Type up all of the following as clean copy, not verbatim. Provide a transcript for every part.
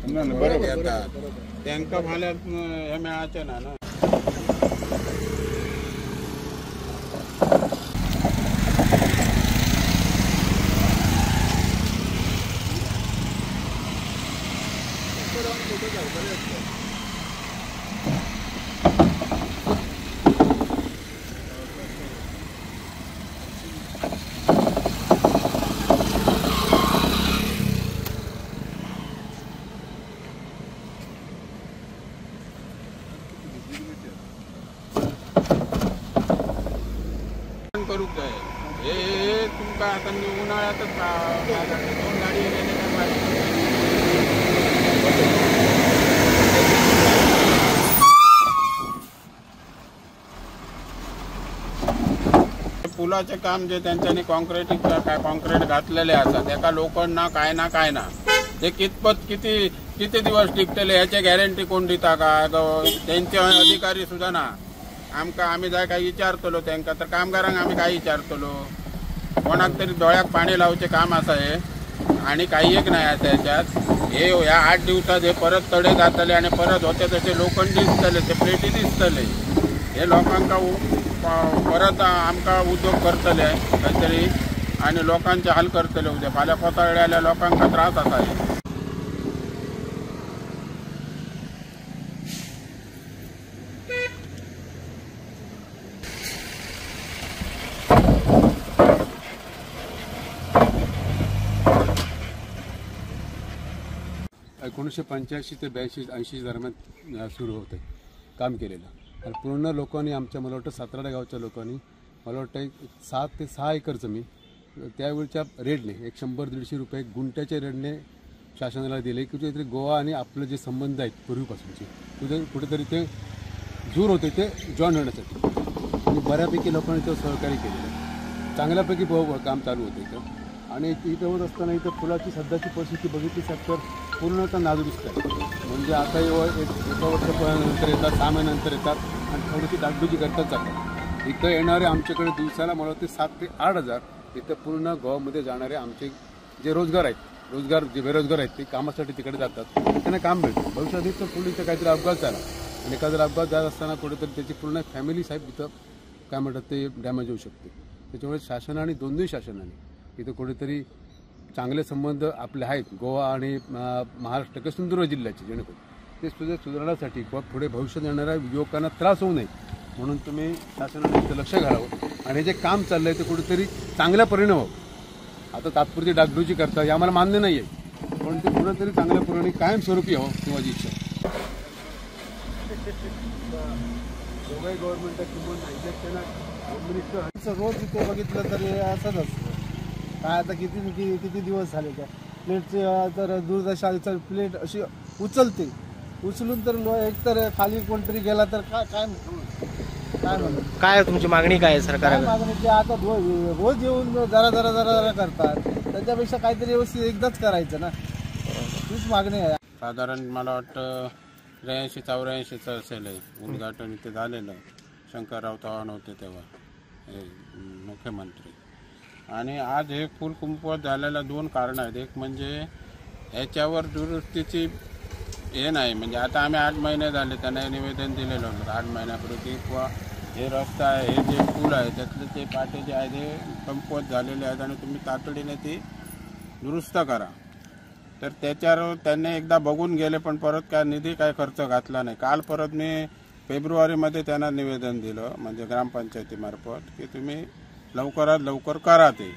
बरोबर येतात त्यांना भाल्यात हे मिळाचे ना ना करूक जाय हे तुमका आता उन्हाळ्यातच 2 गाडी पुलाचे काम जे त्यांच्यानी कॉन्क्रीट घातलेले असतात एका लोकांना काय ना ते कितपत किती दिवस टिकतले याची गॅरंटी कोण दिता का त्यांचे अधिकारी सुद्धा ना आम्ही जाय काय विचारतलो त्यांना तर कामगारांक आम्ही काय विचारतलो कोणाक तरी डोळ्याक पाणी लावचे काम असं आहे आणि काही एक नाही असं याच्यात हे या 8 दिवसात हे परत तडे जातले आणि परत होते तसे लोखंडी दिसतले ते प्लेटी दिसतले हे लोकांका परत आमका उद्योग करतले काहीतरी आणि लोकांचे हाल करतले उद्या फाल्या कोताळ्याल्या लोकांका त्रास असा आहे एकोणीसशे 85 ते 82-80 दरम्यान सुरू होते काम केलेलं आणि पूर्ण लोकांनी आमच्या मला वाटतं 17 गावच्या लोकांनी मला वाटतं 7 ते 6 एकर जमीन त्यावेळच्या रेटने 100-150 रुपये गुंठ्याच्या रेटने शासनाला दिले की कुठेतरी गोवा आणि आपलं जे संबंध आहेत पूर्वीपासूनचे कुठेतरी ते दूर होते ते जॉईन होण्यासाठी आणि बऱ्यापैकी लोकांनी ते सहकार्य केलेलं चांगल्यापैकी काम चालू होतं इथं आणि इथं होत असताना इथं फुलाची सध्याची परिस्थिती बघितली तर पूर्णतः नादुरुस्त आहे म्हणजे आता एका वर्षानंतर येतात 6 महिन्यानंतर येतात आणि थोडीशी डागडुजी करतात जातात इथं येणारे आमच्याकडे दिवसाला मला वाटते 7 ते 8 हजार इथं पूर्ण गावामध्ये जाणारे आमचे जे रोजगार जे बेरोजगार आहेत ते कामासाठी तिकडे जातात त्यांना काम मिळतं भविष्यात इथं पोलिसचा काहीतरी अपघात झाला आणि एखादा अपघात झाला असताना कुठेतरी त्याची पूर्ण फॅमिली साहेब इथं काय म्हणतात ते डॅमेज होऊ शकते त्याच्यामुळे शासनाने दोन्ही शासनाने इथं कुठेतरी चांगले संबंध आपले आहेत गोवा आणि महाराष्ट्र किंवा सिंधुदुर्ग जिल्ह्याचे जेणेकरून ते सुद्धा सुधारण्यासाठी किंवा पुढे भविष्यात येणाऱ्या युवकांना त्रास होऊ नये म्हणून तुम्ही शासनाने इथं लक्ष घालावं आणि जे काम चाललं आहे ते कुठेतरी चांगल्या परिणाम व्हावं आता तात्पुरती डागडुजी करता हे आम्हाला मान्य नाही आहे पण ते कुठेतरी चांगल्या परिणामी कायमस्वरूपी हवं किंवा जी इच्छा गव्हर्नमेंट रोज इथे बघितलं तरी असंच असतं काय आता किती दिवस झाले त्या प्लेटचे तर दूरदर्शा प्लेट अशी उचलून तर एकतर खाली कोणतरी गेला तर काय म्हणून काय तुमची मागणी काय आहे सरकारला मागणी ते आता रोज येऊन जरा करतात त्याच्यापेक्षा काहीतरी व्यवस्थित एकदाच करायचं ना तीच मागणी आहे साधारण मला वाटतं 83-84 असेल उद्घाटन इथे झालेलं शंकरराव चव्हाण होते तेव्हा मुख्यमंत्री आणि आज हे फुल कुंपवत झालेला 2 कारण आहेत एक म्हणजे ह्याच्यावर दुरुस्तीची हे नाही म्हणजे आता आम्ही 8 महिने झाले त्यांना निवेदन दिलेलं होतं 8 महिन्यापूर्वी किंवा हे रस्ता आहे हे जे पूल आहे त्यातले ते पाटे जे आहे ते कमकुवत झालेले आहेत आणि तुम्ही तातडीने ती दुरुस्त करा तर त्याच्यावर त्यांनी एकदा बघून गेले पण परत काय निधी काय खर्च घातला नाही काल परत मी फेब्रुवारीमध्ये त्यांना निवेदन दिलं म्हणजे ग्रामपंचायतीमार्फत की तुम्ही लवकरात लवकर करा ते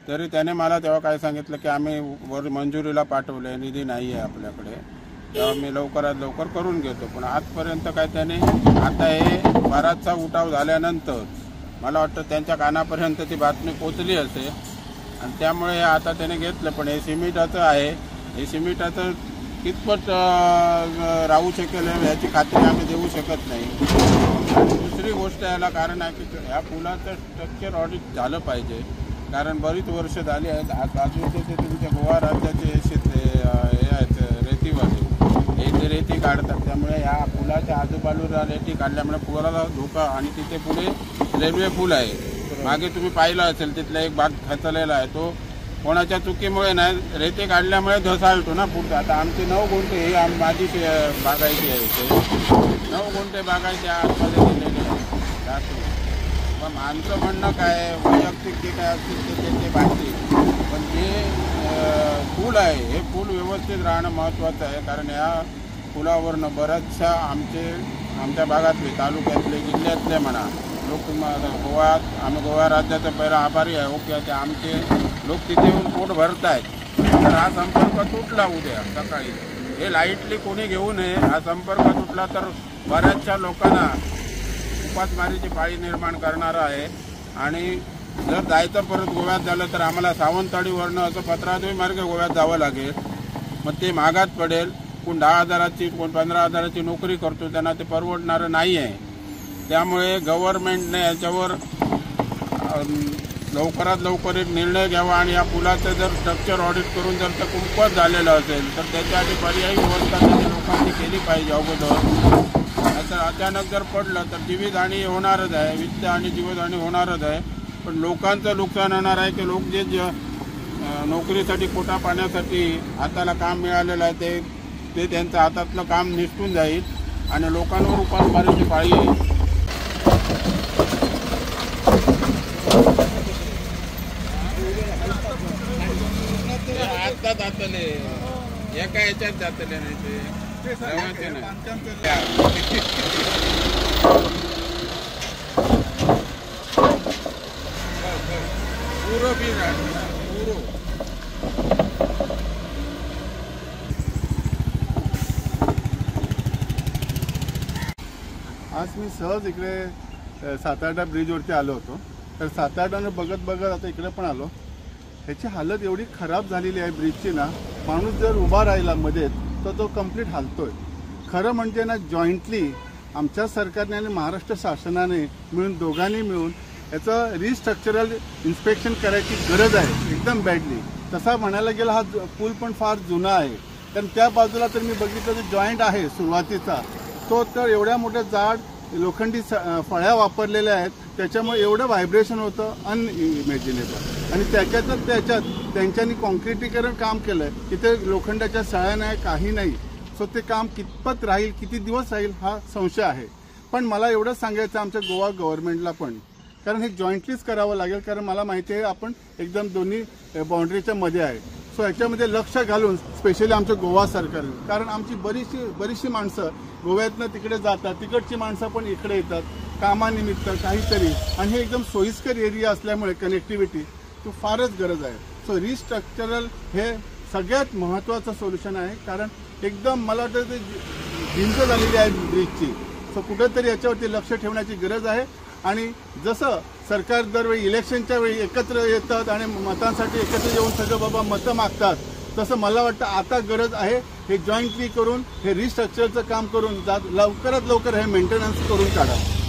तरी त्याने मला तेव्हा काय सांगितलं की आम्ही वर मंजुरीला पाठवले निधी नाही आहे आपल्याकडे तेव्हा मी लवकरात लवकर करून घेतो पण आजपर्यंत काय त्याने आता हे बराचसा उठाव झाल्यानंतर मला वाटतं त्यांच्या कानापर्यंत ती बातमी पोचली असेल आणि त्यामुळे आता त्याने घेतलं पण हे सिमेंटाचं आहे हे सिमेंटाचं कितपत राहू शकेल याची खात्री आम्ही देऊ शकत नाही दुसरी गोष्ट याला कारण आहे की ह्या पुलाचं स्ट्रक्चर ऑडिट झालं पाहिजे कारण बरीच वर्ष झाली आहेत बाजूचे ते तुमच्या गोवा राज्याचे हे आहेत रेतीवाले हे ते रेती काढतात त्यामुळे ह्या पुलाच्या आजूबाजूला रेती काढल्यामुळे पुलाला धोका आणि तिथे पुढे रेल्वे पूल आहे मागे तुम्ही पाहिलं असेल तिथला एक भाग खचलेला आहे तो कोणाच्या चुकीमुळे नाही रेते काढल्यामुळे ढसाळतो ना पुढचं. आता आमचे 9 गुंठे हे माझी बागायची आहे, ते 9 गुंठे बागायचे आतमध्ये दिलेले आहे. पण आमचं म्हणणं काय, वैयक्तिक जे काय असतील ते बाकी, पण जे पूल आहे हे पूल व्यवस्थित राहणं महत्त्वाचं आहे. कारण या पुलावरनं बऱ्याचशा आमच्या भागातले, तालुक्यातले, जिल्ह्यातले म्हणा लोक, आम्ही गोवा राज्याचा पहिला आभारी आहे. ओके, ते आमचे लोक तिथे येऊन पोट भरत आहेत. तर हा संपर्क तुटला उद्या सकाळी, हे लाईटली कोणी घेऊ नये. हा संपर्क तुटला तर बऱ्याचशा लोकांना उपासमारीची पाळी निर्माण करणारा आहे. आणि जर जायचं परत गोव्यात झालं तर आम्हाला सावंतवाडीवरनं असं 15 मार्गे गोव्यात जावं लागेल. मग ते महागात पडेल. कोण 10,000ची, कोण 15,000ची नोकरी करतो, त्यांना ते परवडणारं नाही आहे. त्यामुळे गव्हर्नमेंटने याच्यावर लवकरात लवकर एक निर्णय घ्यावा आणि या पुलाचं जर स्ट्रक्चर ऑडिट करून जर ते कुंपत झालेलं असेल तर त्याच्यासाठी पर्यायी व्यवस्था त्यांनी लोकांनी केली पाहिजे अगोदर. असं अचानक जर पडलं तर जीवितहानी होणारच आहे, वित्त आणि जीवितहानी होणारच आहे. पण लोकांचं नुकसान होणार आहे की लोक जे नोकरीसाठी, पोटा पाण्यासाठी हाताला काम मिळालेलं आहे ते त्यांचं हातातलं काम निसटून जाईल आणि लोकांवर उपासमारीची पाळी येईल. आता जातले एका याच्यात जातले नाही ते जवळचे नाही. पुरो बी पुरो आज मी सहज इकडे सातार्डा ब्रिजवरती आलो होतो. तर सातार्डाने बघत आता इकडे पण आलो. ह्याची हालत एवढी खराब झालेली आहे ब्रिजची ना, माणूस जर उभा राहिला मध्ये तर तो कंप्लीट हालतोय. खरं म्हणजे ना, जॉईंटली आमच्या सरकारने आणि महाराष्ट्र शासनाने मिळून, दोघांनी मिळून याचं रिस्ट्रक्चरल इन्स्पेक्शन करायची गरज आहे एकदम बॅडली. तसा म्हणायला गेला हा पूल पण फार जुना आहे. कारण त्या बाजूला तर मी बघितलं तर जॉईंट आहे सुरुवातीचा तो, तर एवढ्या मोठ्या जाड लोखंडी फळ्या वापरलेल्या आहेत, त्याच्यामुळे एवढं व्हायब्रेशन होतं अनइमॅजिनेबल. आणि त्याच्यात त्यांच्यानी कॉन्क्रिटीकरण काम केलंय, तिथे लोखंडाच्या सळ्या नाही, काही नाही. सो ते काम कितपत राहील, किती दिवस राहील हा संशय आहे. पण मला एवढंच सांगायचं आमच्या गोवा गव्हर्नमेंटला पण, कारण हे जॉईंटलीच करावं लागेल. कारण मला माहिती आहे आपण एकदम दोन्ही बाउंड्रीच्या मध्ये आहे. सो याच्यामध्ये लक्ष घालून स्पेशली आमच्या गोवा सरकार, कारण आमची बरीचशी माणसं गोव्यातनं तिकडे जातात, तिकडची माणसं पण इकडे येतात कामानिमित्त काहीतरी, आणि हे एकदम सोयीस्कर एरिया असल्यामुळे कनेक्टिव्हिटी तो फारच गरज आहे. सो रिस्ट्रक्चरल हे सगळ्यात महत्त्वाचं सोल्युशन आहे. कारण एकदम मला वाटतं ते भिंत झालेली आहे ब्रिजची. सो कुठेतरी याच्यावरती लक्ष ठेवण्याची गरज आहे. आणि जसं सरकार दरवेळी इलेक्शनच्या वेळी एकत्र येतात आणि मतांसाठी एकत्र येऊन सगळं बाबा मतं मागतात, तसं मला वाटतं आता गरज आहे हे जॉईंटली करून हे रिस्ट्रक्चरचं काम करून लवकरात लवकर हे मेंटेनन्स करून काढा.